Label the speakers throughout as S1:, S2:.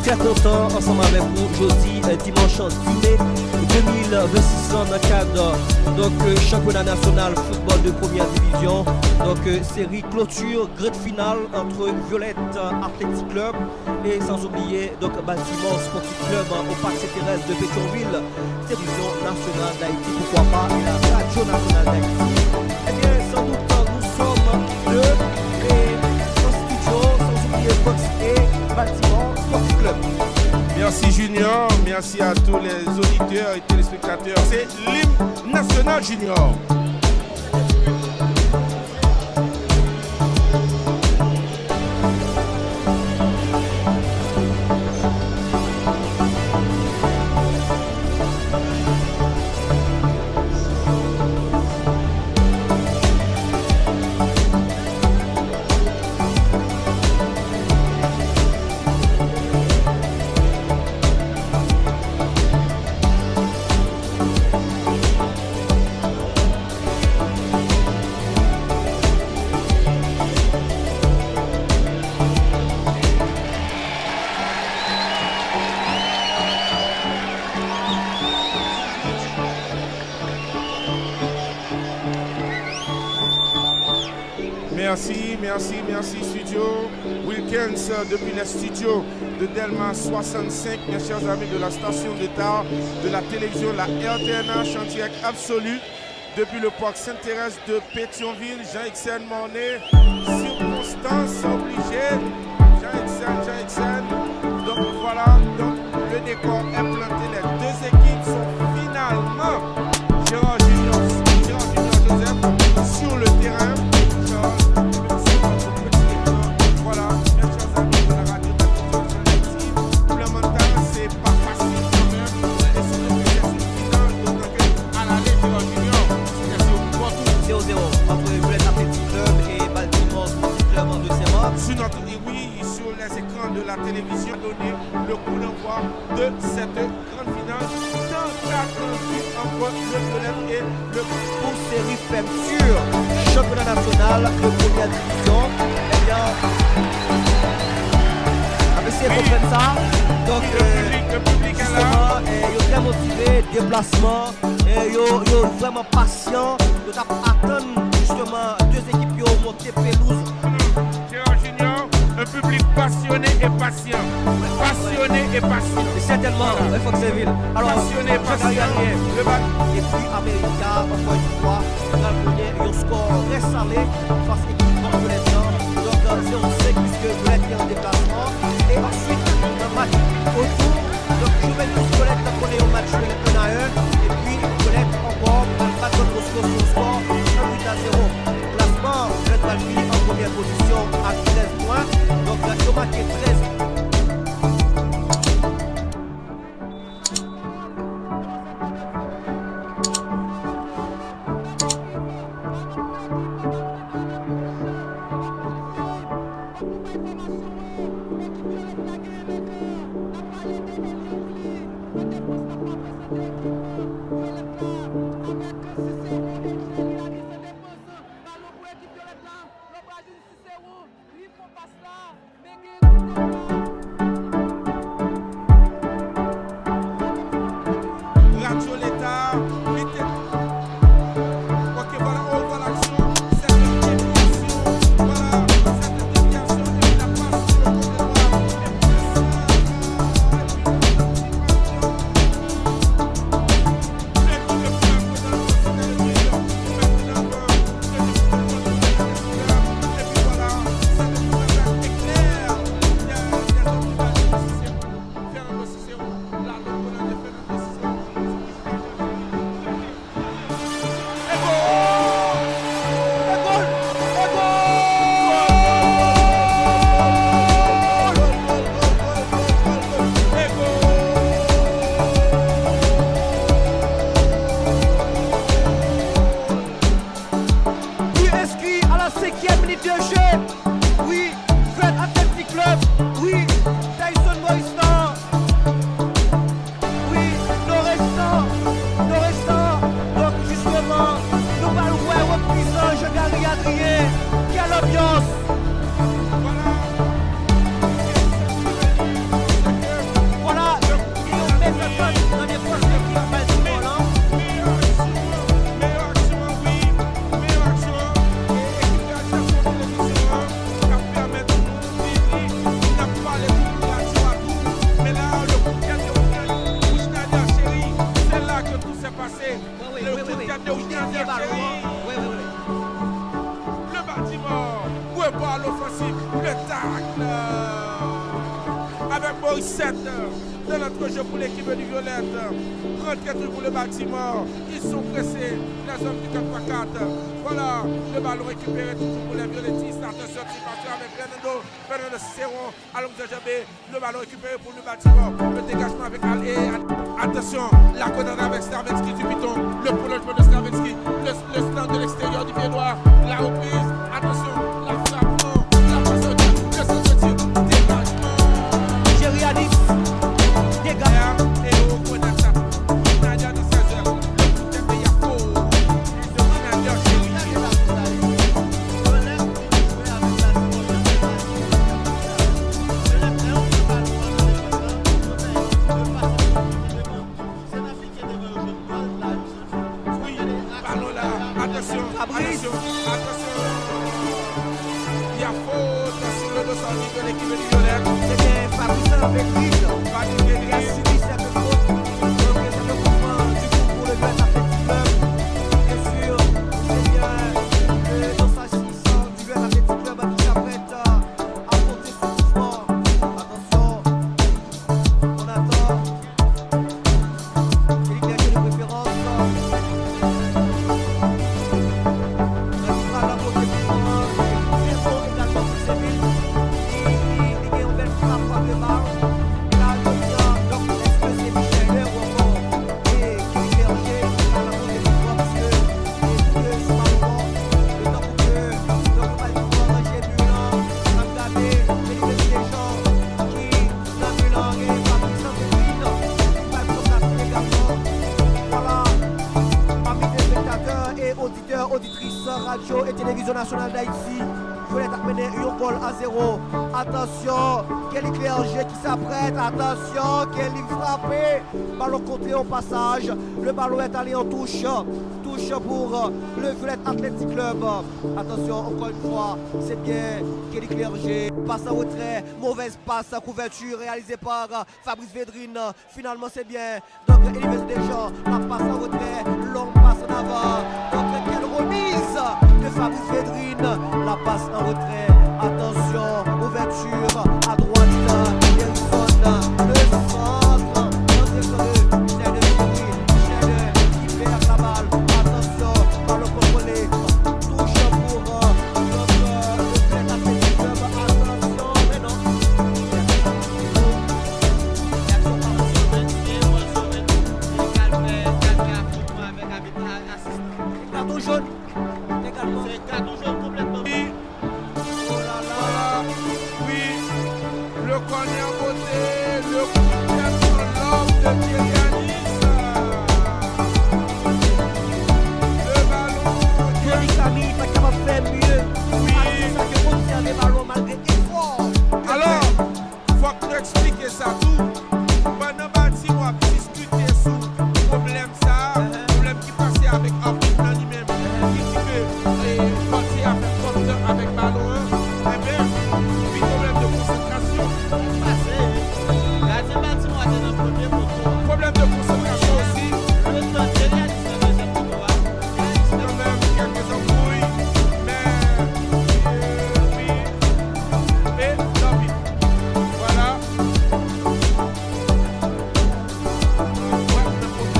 S1: très content ensemble avec vous jeudi, dimanche 10 mai 2026 dans le cadre championnat national football de première division. Donc série clôture, grande finale entre Violette Athletic Club et sans oublier Bâtiment Sportif Club au Parc Saint-Thérèse de Pétionville, télévision nationale d'Haïti, pourquoi pas, et la radio nationale d'Haïti. Eh bien, sans doute, nous sommes deux et en studio, sans oublier Fox et Bâtiment Sportif Club.
S2: Merci Junior, merci à tous les auditeurs et téléspectateurs. C'est l'hymne national Junior. Merci studio. Wilkins depuis les studios de Delma 65, mes chers amis de la station d'État, de la télévision, la RTNH en direct absolu depuis le parc Sainte-Thérèse de Pétionville. Jean-Xen Mornay, circonstance obligée. Jean-Xen. Donc voilà, le décor est planté. Les deux équipes sont finalement Gérard Junior Joseph sur le terrain. Sur les écrans de la télévision, donner le coup d'envoi de cette grande finale dans la grande entre le Violette et le
S1: pour série fermeture, championnat national de première division. Eh bien, appréciez comprendre ça. Donc,
S2: le public est là.
S1: Ils sont très motivés, déplacement, ils sont vraiment patients. Ils attendent justement deux équipes qui ont monté pelouse.
S2: Un public passionné et patient. Passionné et patient.
S1: Certainement, il faut que c'est ville. Alors,
S2: passionné et patient.
S1: Et puis, América, encore une fois, on a gagné un score ressalé face à l'équipe complètement. Donc, 0-5 puisque Violette est en déplacement. Et ensuite, un match autour. Donc, Juventus Violette, on est au match de 1-1. Et puis, Violette encore, dans le match de Moscou sur le score, 1-0. Classement, Red Valby en première position à 13 points. Donc, la Thomas qui est 13.
S2: tacle avec Morissette de notre jeu pour l'équipe du Violette. Rentrez pour le Baltimore. Ils sont pressés, les hommes du 4x4. Voilà, le ballon récupéré toujours pour les Violettistes. Attention, attention avec Fernando Cicéron. Allons de Jabé, le ballon récupéré pour le Baltimore. Le dégagement avec Alé. Attention, la coordonnée avec Stravinsky du piton. Le prolongement de Stravinsky. Le stand de l'extérieur du pied droit. La reprise. Attention, la frappe. Non, la passe au tir. Le centre de tir. Dégagement.
S1: Gériadis. Dégage.
S2: Et au point d'attaque. Nadia de 16 heures. Le Tempe Yako. Nadia Chéri. Oui, ballon là. Attention, attention, attention. Il y a faute sur le dos de l'équipe de Violette.
S1: C'était Fabrice Védrine.
S2: Patrick
S1: Il a
S2: Guéry.
S1: subi cette faute. Donc c'est le mouvement du coup pour le Violette Athletic Club. Bien sûr, c'est bien le 206 du Violette Athletic Club qui s'apprête à monter ce mouvement. Attention, on attend. C'est l'égalité de préférence. La montée du mouvement. C'est bon également pour Séville. Il est en belle frappe de marge. Et là, donc, est-ce que c'est Michel Leroy et Guy Berger à la montée du mouvement parce que c'est malheureusement le temps pour que le Baltimore j'ai Mulan, Ramdadé, et les gens qui dans Mulan et Fabrice Védrine, qui va être placé également. Voilà, parmi les spectateurs et auditeurs, auditrices, radio et télévision nationale d'Haïti. Violette a mené un goal à 0. Attention, Kelly Clerget qui s'apprête. Attention, Kelly frappé. Ballon contré au passage. Le ballon est allé en touche. Touche pour le Violette Athletic Club. Attention, encore une fois, c'est bien Kelly Clerget. Passe en retrait. Mauvaise passe, couverture réalisée par Fabrice Védrine. Finalement, c'est bien. Donc, Elives Deschamps, la passe en retrait. Longue passe en avant. Donc, quelle remise de Fabrice Védrine. La passe en retrait. Attention, ouverture à droite. Harrison, le centre. Michel qui perd la balle. Attention, ballon contrôlé. Touche pour le Violette Athletic Club. Attention, mais non. Carton jaune. Également. C'est carton jaune complètement.
S2: Oui,
S1: Oh là là.
S2: voilà. Oui, le corner beauté, le coup de tête sur l'homme de Kylianis. Le ballon.
S1: Thierry Camille pas capable de faire mieux.
S2: Oui.
S1: C'est ça que observe les ballons malgré effort.
S2: Alors, faut que tu expliques ça tout. Pendant Baltimore, discuter sur problème ça, problème qui passait avec Arbitre dans lui-même, qui dit que parti à faire compte avec ballon, eh bien, puis problème de concentration. Problème de concentration aussi, quand même quelques embrouilles, mais oui, mais tant pis. Voilà. Ouais, le problème.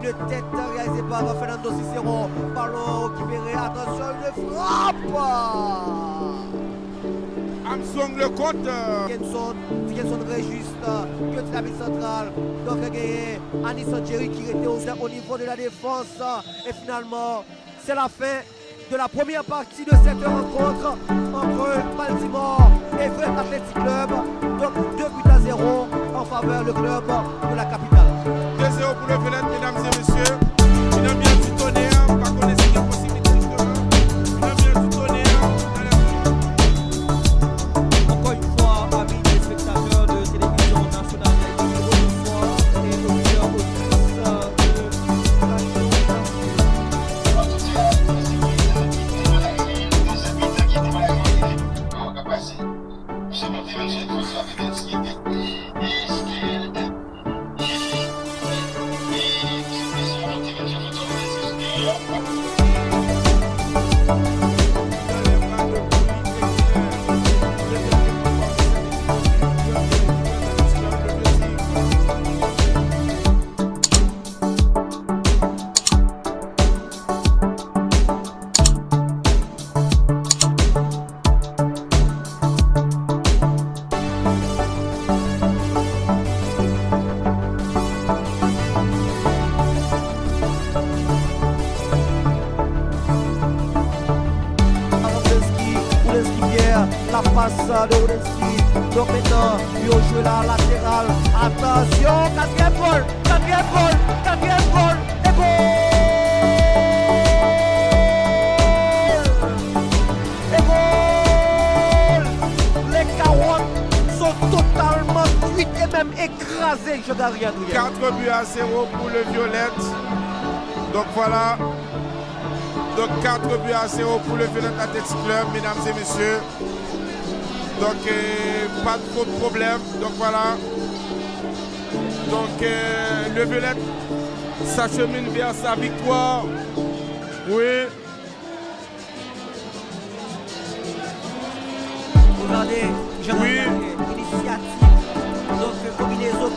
S1: Une tête réalisée par Fernando Cicéron. Ballon récupéré. Attention, une frappe.
S2: Armstrong le compte.
S1: Dickinson réjuste que de la ville centrale. Donc gagné Anisson Jerry qui était au niveau de la défense. Et finalement, c'est la fin de la première partie de cette rencontre entre Baltimore et Violette Athletic Club. Donc 2-0 en faveur du club de la capitale.
S2: 2-0 pour le Violette, mesdames et messieurs. Une ambiance du tonnerre, pas qu'on ait des possibilités justement. Une ambiance du tonnerre dans la
S1: Encore une fois, amis téléspectateurs de télévision nationale d'Haïti, bonsoir et auditeurs, auditrices de radio. passe de Wodenski. Donc maintenant, il joue la latérale. Attention, quatrième goal, et goal. Les 40 sont totalement cuits et même écrasés, je garde rien.
S2: 4-0 pour le Violette. Donc voilà. Donc 4-0 pour le Violette Athletic Club, mesdames et messieurs. Donc pas trop de problème. Donc voilà. Donc le Violette s'achemine vers sa victoire. Oui.
S1: Regardez,
S2: oui.
S1: L'initiative. Donc combinaison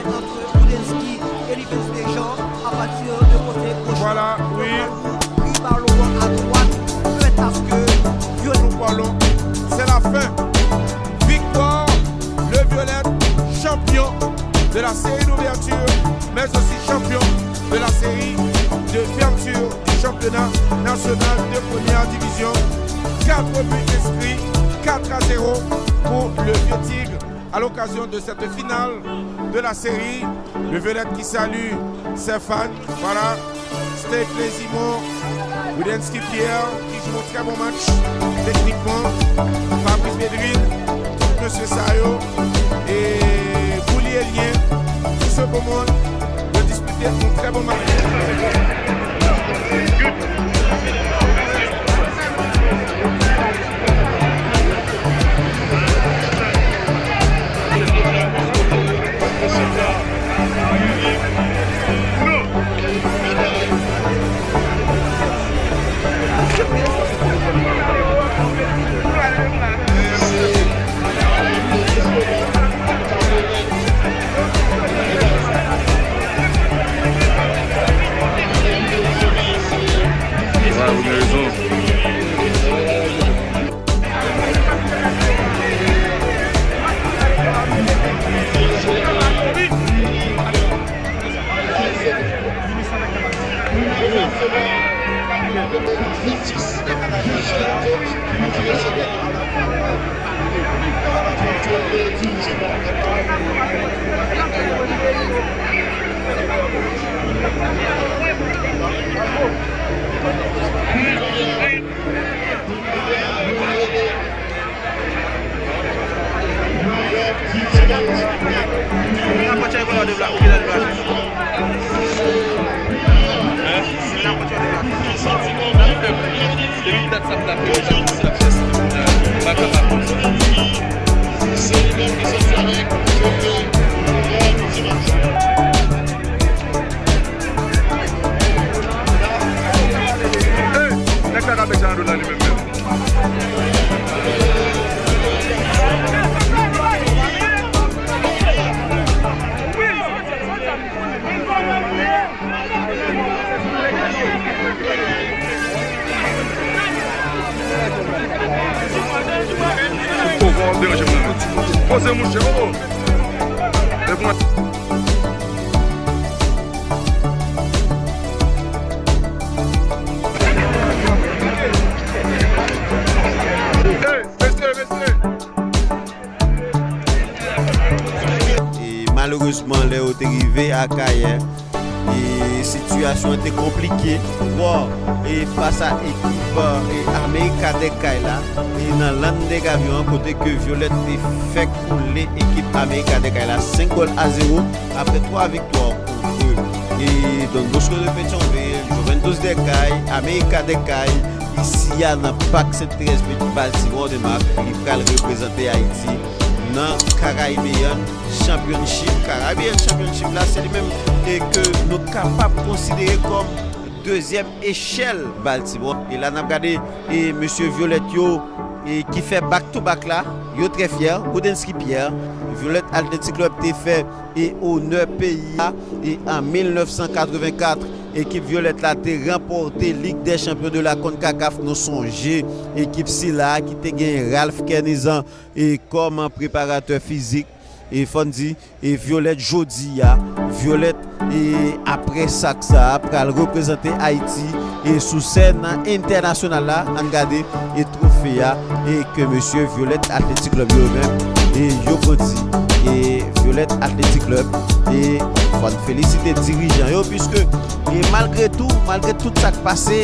S1: entre Wodenski et Livens Deschamps à partir de côté gauche.
S2: Voilà, oui.
S1: Ballon à droite, peut à ce que
S2: Violette ballon. C'est la fin. Victoire, le Violette, champion de la série d'ouverture, mais aussi champion de la série de fermeture du championnat national de première division. 4 buts inscrits, 4-0 pour le Vieux Tigre à l'occasion de cette finale de la série. Le Violette qui salue ses fans. Voilà, Steve Plésimo, Wodenski Pierre qui joue un très bon match techniquement. Fabrice Bédrine, tout M. Sayo et Bouli Elien, tout ce beau monde de disputer un très bon match.
S3: Malheureusement, les hauts arrivés à Kaye. Et situation était compliquée. Bon, et face à l'équipe América de Kaila, et dans l'an des avions, côté que Violette fait couler l'équipe América de Kaila 5-0 après 3 victoires contre eux. Et donc, Bosco de Pétionville, Juventus de Caille, América de Caille, ici, il y a un PAC 13 petit Baltimore de Marc qui va représenter Haïti dans Caribbean Championship. Caribbean Championship, là, c'est le même que nous sommes capables de considérer comme deuxième échelle Baltimore. Et là, nous avons regardé M. Violetio qui fait back-to-back là. Il est très fier. Wodenski Pierre. Violette Athletic Club a fait honneur pays et en 1984. Équipe Violette là a remporté Ligue des Champions de la CONCACAF. Nous songeons équipe Silla qui a gagné Ralph Kernizan et comme préparateur physique. et Fondi et Violette jodi Violette et après ça après elle représenter Haïti et sous scène internationale là on regarde et trophée et que monsieur Violette Athletic Club lui-même et yo grandi et Violette Athletic Club et on féliciter dirigeants puisque et malgré tout ça qui passé